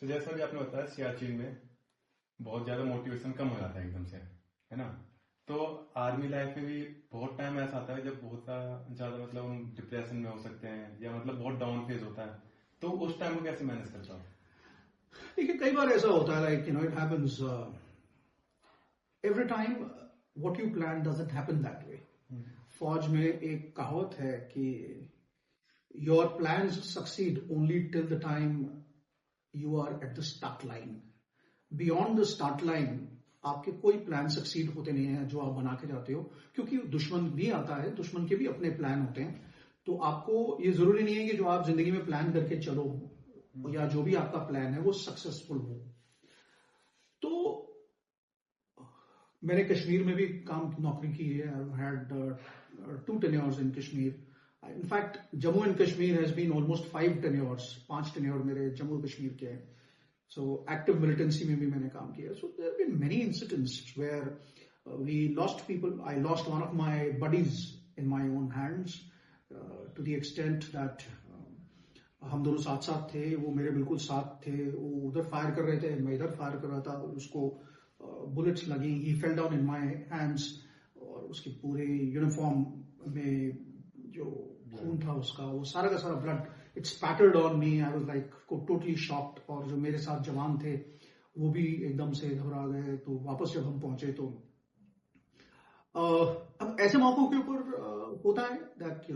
तो जैसा भी आपने बताया सियाचिन में बहुत ज्यादा मोटिवेशन कम हो जाता है एकदम से, है ना? तो आर्मी लाइफ में भी बहुत टाइम ऐसा आता है जब बहुत ज्यादा मतलब हम डिप्रेशन में हो सकते हैं या मतलब बहुत डाउन फेज होता है, तो उस टाइम को कैसे मैनेज करता हूँ? देखिए, कई बार ऐसा होता है, like it happens every time. What you plan doesn't happen that way. फौज में एक कहावत है कि your plans succeed only till the time you are at the start line. Beyond the start line आपके कोई प्लान सक्सीड होते नहीं है जो आप बना के जाते हो, क्योंकि दुश्मन भी आता है, दुश्मन के भी अपने प्लान होते हैं। तो आपको ये जरूरी नहीं है कि जो आप जिंदगी में प्लान करके चलो या जो भी आपका प्लान है वो सक्सेसफुल हो। तो मैंने कश्मीर में भी नौकरी की है। I had 2 tenures in Kashmir. In fact Jammu and Kashmir has been almost 5 tenures, 5 tenure मेरे जम्मू कश्मीर के हैं। सो एक्टिव मिलिटेंसी में भी मैंने काम किया। So there have been many incidents where we lost people. I lost one of my buddies in my own hands to the extent that हम दोनों साथ साथ थे, वो मेरे बिल्कुल साथ थे। वो उधर फायर कर रहे थे, मैं इधर फायर कर रहा था, उसको बुलेट्स लगी, he fell down in my hands, और उसके पूरे यूनिफॉर्म में जो खून था उसका, वो सारा का सारा blood it spattered on me. I was like totally shocked. और जो मेरे साथ जवान थे वो भी एकदम से घबरा गए। तो वापस जब हम पहुंचे तो अब ऐसे मौकों के ऊपर होता है दैट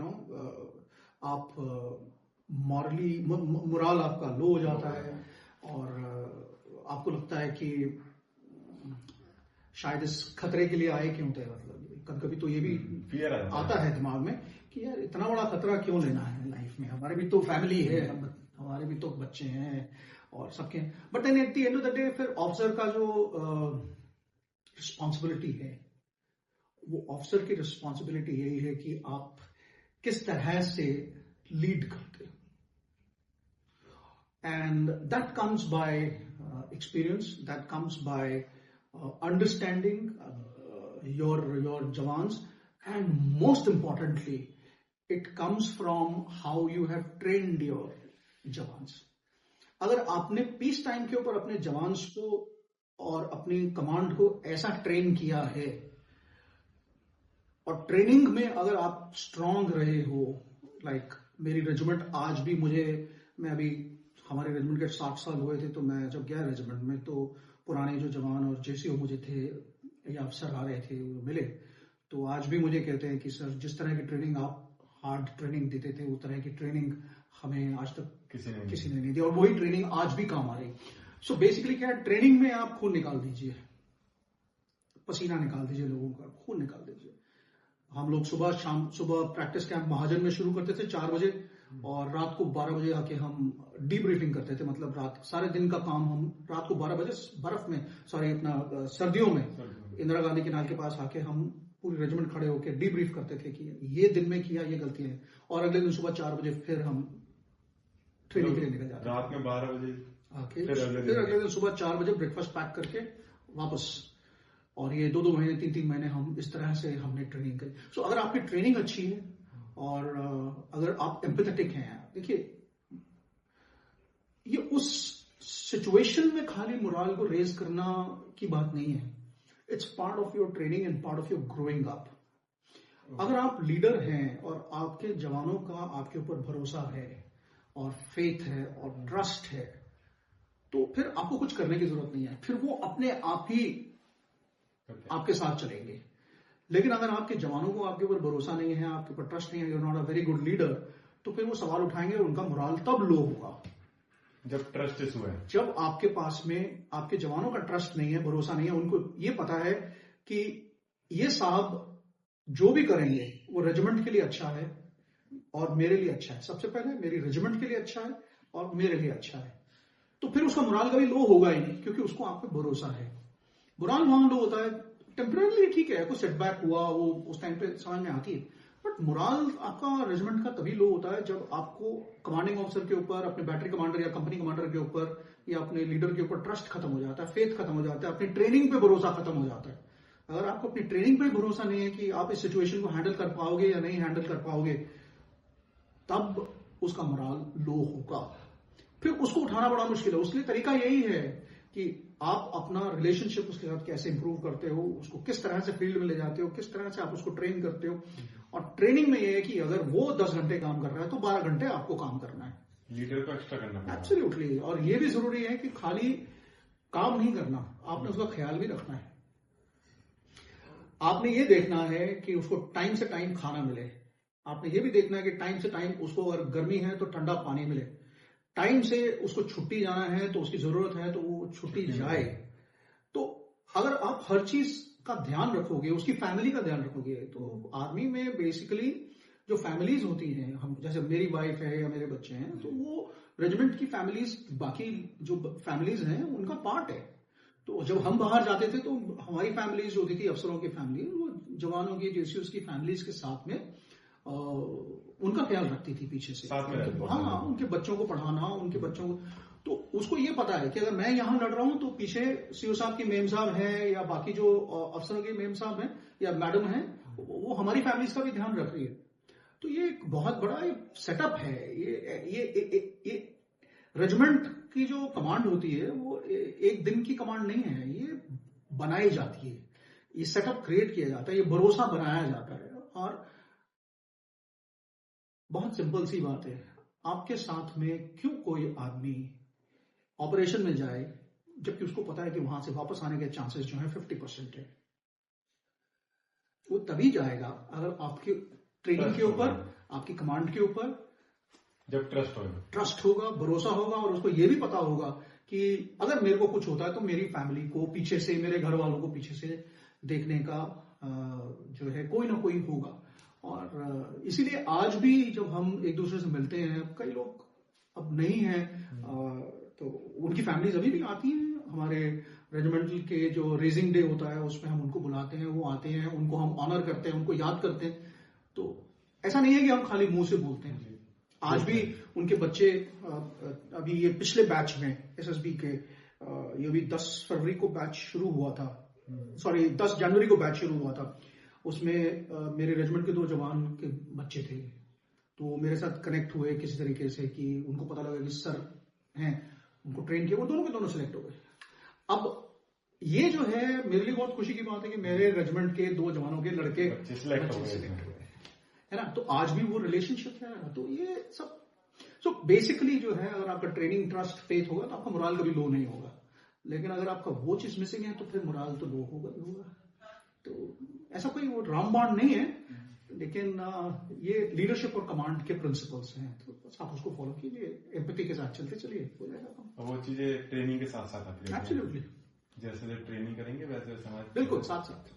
आप मॉरली मोरल आपका लो हो जाता है, और आपको लगता है कि शायद इस खतरे के लिए आए क्यों थे। मतलब कभी कभी तो ये भी फियर आता है दिमाग में कि यार इतना बड़ा खतरा क्यों लेना है लाइफ में, हमारे भी तो फैमिली है, हमारे भी तो बच्चे हैं और सबके। But then at the end of the day फिर ऑफिसर का जो रिस्पॉन्सिबिलिटी है, वो ऑफिसर की रिस्पॉन्सिबिलिटी यही है कि आप किस तरह से लीड करते हो। And that comes by experience, that comes by understanding your jawans, and most importantly it comes from how you have trained your jawans. अगर आपने पीस टाइम के ऊपर अपने जवान्स को और अपनी कमांड को ऐसा ट्रेन किया है, और ट्रेनिंग में अगर आप स्ट्रांग रहे हो, लाइक मेरी रेजिमेंट आज भी मैं अभी हमारे रेजिमेंट के 60 साल हुए थे, तो मैं जब गया रेजिमेंट में तो पुराने जो जवान और जेसीओ मुझे थे या अफसर आ रहे थे वो मिले, तो आज भी मुझे कहते हैं कि सर जिस तरह की ट्रेनिंग आप हार्ड ट्रेनिंग देते थे उस तरह की ट्रेनिंग हमें आज तक किसी ने नहीं दी, और वही ट्रेनिंग आज भी काम आ रही। सो बेसिकली क्या है, ट्रेनिंग में आप खून निकाल दीजिए, पसीना निकाल दीजिए, लोगों का खून निकाल दीजिए। हम लोग सुबह प्रैक्टिस कैंप महाजन में शुरू करते थे 4 बजे, और रात को 12 बजे आके हम डीब्रीफिंग करते थे। मतलब रात सारे दिन का काम हम रात को 12 बजे बर्फ में, अपना सर्दियों में इंदिरा गांधी केनाल के पास आके हम पूरी रेजिमेंट खड़े होकर डीब्रीफ करते थे कि ये दिन में किया, ये गलतियां हैं, और अगले दिन सुबह 4 बजे फिर हम ट्रेनिंग के लिए निकल जाते। रात में 12 बजे आके फिर अगले दिन सुबह 4 बजे ब्रेकफास्ट पैक करके वापस। और ये 2-2 महीने 3-3 महीने हम इस तरह से हमने ट्रेनिंग करी। सो अगर आपकी ट्रेनिंग अच्छी है और अगर आप एम्पैथेटिक हैं, देखिए ये उस सिचुएशन में खाली मोरल को रेज करना की बात नहीं है। It's part of your training and part of your growing up. अगर आप लीडर हैं और आपके जवानों का आपके ऊपर भरोसा है और फेथ है और ट्रस्ट है, तो फिर आपको कुछ करने की जरूरत नहीं है, फिर वो अपने आप ही आपके साथ चलेंगे। लेकिन अगर आपके जवानों को आपके ऊपर भरोसा नहीं है, आपके ऊपर ट्रस्ट नहीं है, you are not a very good leader, तो फिर वो सवाल उठाएंगे, उनका मोरल तब लो होगा जब ट्रस्ट इशू है, जब आपके पास में आपके जवानों का ट्रस्ट नहीं है, भरोसा नहीं है। उनको ये पता है कि ये साहब जो भी करेंगे वो रेजिमेंट के लिए अच्छा है और मेरे लिए अच्छा है। सबसे पहले मेरी रेजिमेंट के लिए अच्छा है और मेरे लिए अच्छा है, तो फिर उसका मोरल कभी लो होगा ही नहीं, क्योंकि उसको आप पे भरोसा है। मोरल वहां लो होता है टेम्पररी, ठीक है, कोई सेटबैक हुआ वो उस टाइम पे समझ में आती है, बट मोरल आपका रेजिमेंट का तभी लो होता है जब आपको कमांडिंग ऑफिसर के ऊपर, अपने बैटरी कमांडर या कंपनी कमांडर के ऊपर या अपने लीडर के ऊपर ट्रस्ट खत्म हो जाता है, फेथ खत्म हो जाता है, अपनी ट्रेनिंग पे भरोसा खत्म हो जाता है। अगर आपको अपनी ट्रेनिंग पे भरोसा नहीं है कि आप इस सिचुएशन को हैंडल कर पाओगे या नहीं हैंडल कर पाओगे, तब उसका मोरल लो होगा। फिर उसको उठाना बड़ा मुश्किल है। उसके लिए तरीका यही है कि आप अपना रिलेशनशिप उसके साथ कैसे इंप्रूव करते हो, उसको किस तरह से फील्ड में ले जाते हो, किस तरह से आप उसको ट्रेन करते हो। और ट्रेनिंग में ये है कि अगर वो 10 घंटे काम कर रहा है तो 12 घंटे आपको काम करना है। लीडर को एक्स्ट्रा करना पड़ेगा। एब्सोल्युटली। और ये भी जरूरी है कि खाली काम नहीं करना, आपने उसका ख्याल भी रखना है। आपने ये देखना है कि उसको टाइम से टाइम खाना मिले, आपने ये भी देखना है कि टाइम से टाइम उसको, अगर गर्मी है तो ठंडा पानी मिले, टाइम से उसको छुट्टी जाना है तो उसकी जरूरत है तो वो छुट्टी जाए। तो अगर आप हर चीज का ध्यान रखोगे, उसकी फैमिली का ध्यान रखोगे, तो आर्मी में बेसिकली जो फैमिलीज होती हैं, हम जैसे मेरी वाइफ है या मेरे बच्चे हैं, तो वो रेजिमेंट की फैमिलीज, बाकी जो फैमिलीज हैं उनका पार्ट है। तो जब हम बाहर जाते थे तो हमारी फैमिलीज जो होती थी, अफसरों की फैमिली, वो जवानों की, जेसीओस की फैमिलीज के साथ में उनका ख्याल रखती थी पीछे से। हाँ, उनके बच्चों को पढ़ाना, उनके बच्चों को, तो उसको ये पता है कि अगर मैं यहाँ लड़ रहा हूँ तो पीछे सीओ साहब की मेम साहब है या बाकी जो अफसरों की मेम साहब हैं या मैडम है, वो हमारी फैमिलीज का भी ध्यान रख रही है। तो ये एक बहुत बड़ा सेटअप है। ये रेजिमेंट की जो कमांड होती है वो एक दिन की कमांड नहीं है, ये बनाई जाती है, ये सेटअप क्रिएट किया जाता है, ये भरोसा बनाया जाता है। और बहुत सिंपल सी बात है, आपके साथ में क्यों कोई आदमी ऑपरेशन में जाए जबकि उसको पता है कि वहां से वापस आने के चांसेस जो है 50% है। वो तभी जाएगा अगर आपकी ट्रेनिंग के ऊपर, आपकी कमांड के ऊपर जब ट्रस्ट होगा, भरोसा होगा, और उसको ये भी पता होगा कि अगर मेरे को कुछ होता है तो मेरी फैमिली को पीछे से, मेरे घर वालों को पीछे से देखने का जो है कोई ना कोई होगा। और इसीलिए आज भी जब हम एक दूसरे से मिलते हैं, कई लोग अब नहीं हैं, तो उनकी फैमिलीज अभी भी आती हैं। हमारे रेजिमेंटल के जो रेजिंग डे होता है उसमें हम उनको बुलाते हैं, वो आते हैं, उनको हम ऑनर करते हैं, उनको याद करते हैं। तो ऐसा नहीं है कि हम खाली मुंह से बोलते हैं। आज भी उनके बच्चे, अभी ये पिछले बैच में एसएसबी के, ये भी 10 फरवरी को बैच शुरू हुआ था, सॉरी 10 जनवरी को बैच शुरू हुआ था। उसमें मेरे रेजिमेंट के 2 जवान के बच्चे थे, तो मेरे साथ कनेक्ट हुए किसी तरीके से कि उनको पता लगा कि सर हैं, उनको ट्रेन किया, वो दोनों के दोनों सिलेक्ट हो गए। अब ये जो है मेरे लिए बहुत खुशी की बात है कि मेरे रेजिमेंट के 2 जवानों के लड़के सिलेक्ट हो गए, है ना। तो आज भी वो रिलेशनशिप है। तो ये सब बेसिकली जो है, अगर आपका ट्रेनिंग, ट्रस्ट, फेथ होगा तो आपका मोराल कभी लो नहीं होगा। लेकिन अगर आपका वो चीज मिसिंग है तो फिर मोराल तो लो होगा ही होगा। तो ऐसा कोई वो रामबाण नहीं है, लेकिन ये लीडरशिप और कमांड के प्रिंसिपल्स हैं, तो बस आप उसको फॉलो कीजिए, एम्पैथी के साथ चलते चलिए, हो जाएगा। वो चीजें ट्रेनिंग के साथ साथ आती है। एब्सोल्युटली। जैसे ट्रेनिंग करेंगे वैसे समाज, बिल्कुल साथ साथ।